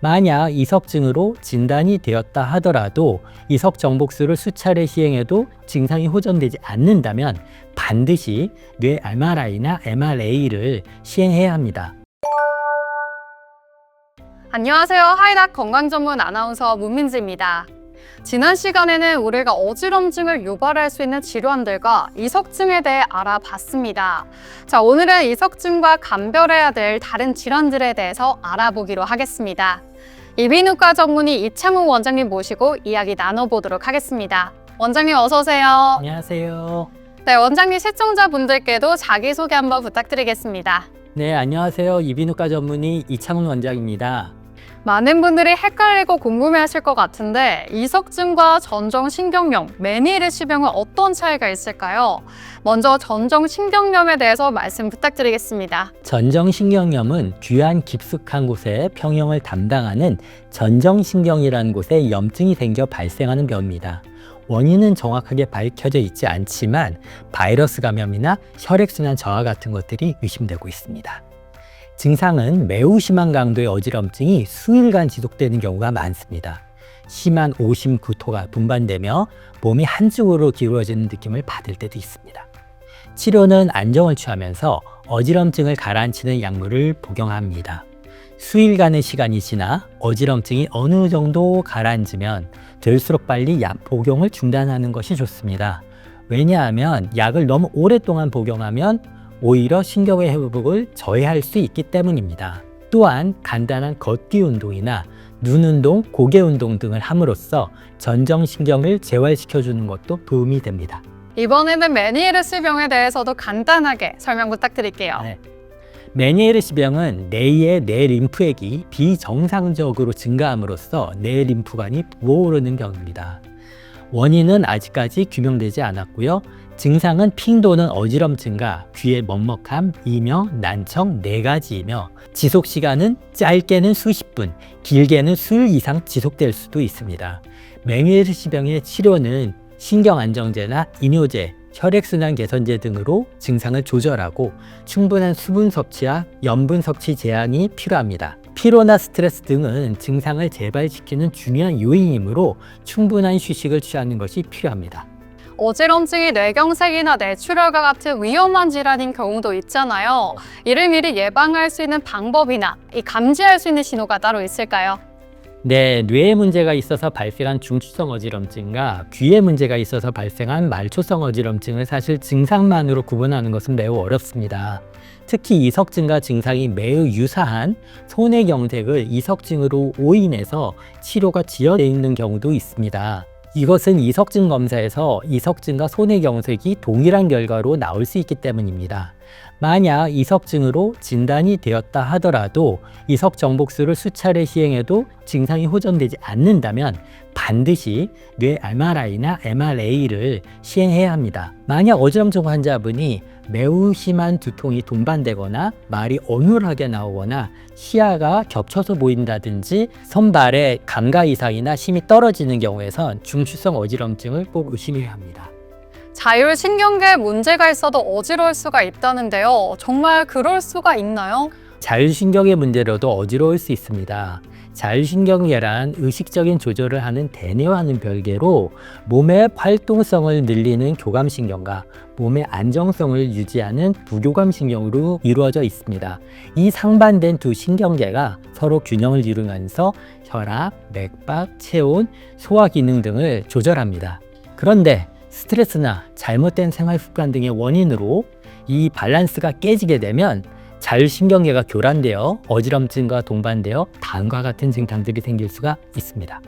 만약 이석증으로 진단이 되었다 하더라도 이석 정복술을 수차례 시행해도 증상이 호전되지 않는다면 반드시 뇌 MRI나 MRA를 시행해야 합니다. 안녕하세요. 하이닥 건강전문 아나운서 문민지입니다. 지난 시간에는 우리가 어지럼증을 유발할 수 있는 질환들과 이석증에 대해 알아봤습니다. 자, 오늘은 이석증과 감별해야 될 다른 질환들에 대해서 알아보기로 하겠습니다. 이비인후과 전문의 이창욱 원장님 모시고 이야기 나눠보도록 하겠습니다. 원장님 어서 오세요. 안녕하세요. 네, 원장님 시청자분들께도 자기소개 한번 부탁드리겠습니다. 네, 안녕하세요. 이비인후과 전문의 이창훈 원장입니다. 많은 분들이 헷갈리고 궁금해하실 것 같은데 이석증과 전정신경염, 메니에르시병은 어떤 차이가 있을까요? 먼저 전정신경염에 대해서 말씀 부탁드리겠습니다. 전정신경염은 귀환 깊숙한 곳에 평형을 담당하는 전정신경이라는 곳에 염증이 생겨 발생하는 병입니다. 원인은 정확하게 밝혀져 있지 않지만 바이러스 감염이나 혈액순환 저하 같은 것들이 의심되고 있습니다. 증상은 매우 심한 강도의 어지럼증이 수일간 지속되는 경우가 많습니다. 심한 오심, 구토가 분반되며 몸이 한쪽으로 기울어지는 느낌을 받을 때도 있습니다. 치료는 안정을 취하면서 어지럼증을 가라앉히는 약물을 복용합니다. 수일간의 시간이 지나 어지럼증이 어느 정도 가라앉으면 될수록 빨리 약 복용을 중단하는 것이 좋습니다. 왜냐하면 약을 너무 오랫동안 복용하면 오히려 신경의 회복을 저해할 수 있기 때문입니다. 또한 간단한 걷기 운동이나 눈 운동, 고개 운동 등을 함으로써 전정신경을 재활시켜주는 것도 도움이 됩니다. 이번에는 메니에르시병에 대해서도 간단하게 설명 부탁드릴게요. 네. 메니에르시병은 뇌의 뇌 림프액이 비정상적으로 증가함으로써 뇌 림프관이 부어오르는 병입니다. 원인은 아직까지 규명되지 않았고요. 증상은 핑 도는 어지럼증과 귀의 먹먹함, 이명, 난청 4가지이며 지속 시간은 짧게는 수십 분, 길게는 수일 이상 지속될 수도 있습니다. 메니에르시병의 치료는 신경안정제나 이뇨제, 혈액순환 개선제 등으로 증상을 조절하고 충분한 수분 섭취와 염분 섭취 제한이 필요합니다. 피로나 스트레스 등은 증상을 재발시키는 중요한 요인이므로 충분한 휴식을 취하는 것이 필요합니다. 어지럼증이 뇌경색이나 뇌출혈과 같은 위험한 질환인 경우도 있잖아요. 이를 미리 예방할 수 있는 방법이나 감지할 수 있는 신호가 따로 있을까요? 네, 뇌에 문제가 있어서 발생한 중추성 어지럼증과 귀에 문제가 있어서 발생한 말초성 어지럼증을 사실 증상만으로 구분하는 것은 매우 어렵습니다. 특히 이석증과 증상이 매우 유사한 소뇌경색을 이석증으로 오인해서 치료가 지연되어 있는 경우도 있습니다. 이것은 이석증 검사에서 이석증과 소뇌경색이 동일한 결과로 나올 수 있기 때문입니다. 만약 이석증으로 진단이 되었다 하더라도 이석 정복술을 수차례 시행해도 증상이 호전되지 않는다면 반드시 뇌 MRI나 MRA를 시행해야 합니다. 만약 어지럼증 환자분이 매우 심한 두통이 동반되거나 말이 어눌하게 나오거나 시야가 겹쳐서 보인다든지 손발의 감각 이상이나 힘이 떨어지는 경우에선 중추성 어지럼증을 꼭 의심해야 합니다. 자율신경계에 문제가 있어도 어지러울 수가 있다는데요. 정말 그럴 수가 있나요? 자율신경의 문제로도 어지러울 수 있습니다. 자율신경계란 의식적인 조절을 하는 대뇌와는 별개로 몸의 활동성을 늘리는 교감신경과 몸의 안정성을 유지하는 부교감신경으로 이루어져 있습니다. 이 상반된 두 신경계가 서로 균형을 이루면서 혈압, 맥박, 체온, 소화 기능 등을 조절합니다. 그런데 스트레스나 잘못된 생활 습관 등의 원인으로 이 밸런스가 깨지게 되면 자율신경계가 교란되어 어지럼증과 동반되어 다음과 같은 증상들이 생길 수가 있습니다.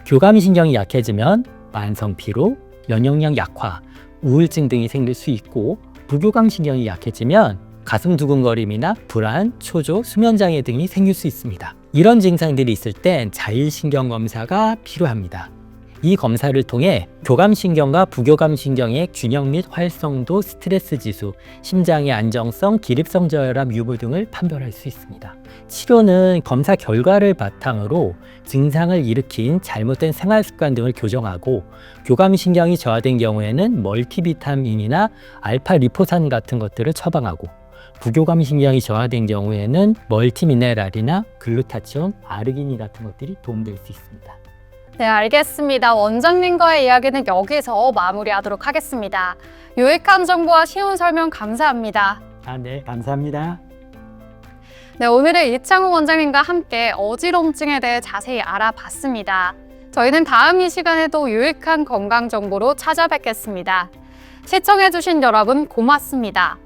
교감신경이 약해지면 만성피로, 면역력 약화, 우울증 등이 생길 수 있고 부교감신경이 약해지면 가슴 두근거림이나 불안, 초조, 수면장애 등이 생길 수 있습니다. 이런 증상들이 있을 땐 자율신경 검사가 필요합니다. 이 검사를 통해 교감신경과 부교감신경의 균형 및 활성도, 스트레스 지수, 심장의 안정성, 기립성 저혈압 유무 등을 판별할 수 있습니다. 치료는 검사 결과를 바탕으로 증상을 일으킨 잘못된 생활 습관 등을 교정하고 교감신경이 저하된 경우에는 멀티비타민이나 알파 리포산 같은 것들을 처방하고 부교감 신경이 저하된 경우에는 멀티미네랄이나 글루타치온, 아르기닌 같은 것들이 도움될 수 있습니다. 네, 알겠습니다. 원장님과의 이야기는 여기서 마무리하도록 하겠습니다. 유익한 정보와 쉬운 설명 감사합니다. 네, 감사합니다. 네, 오늘은 이창우 원장님과 함께 어지럼증에 대해 자세히 알아봤습니다. 저희는 다음 이 시간에도 유익한 건강 정보로 찾아뵙겠습니다. 시청해주신 여러분 고맙습니다.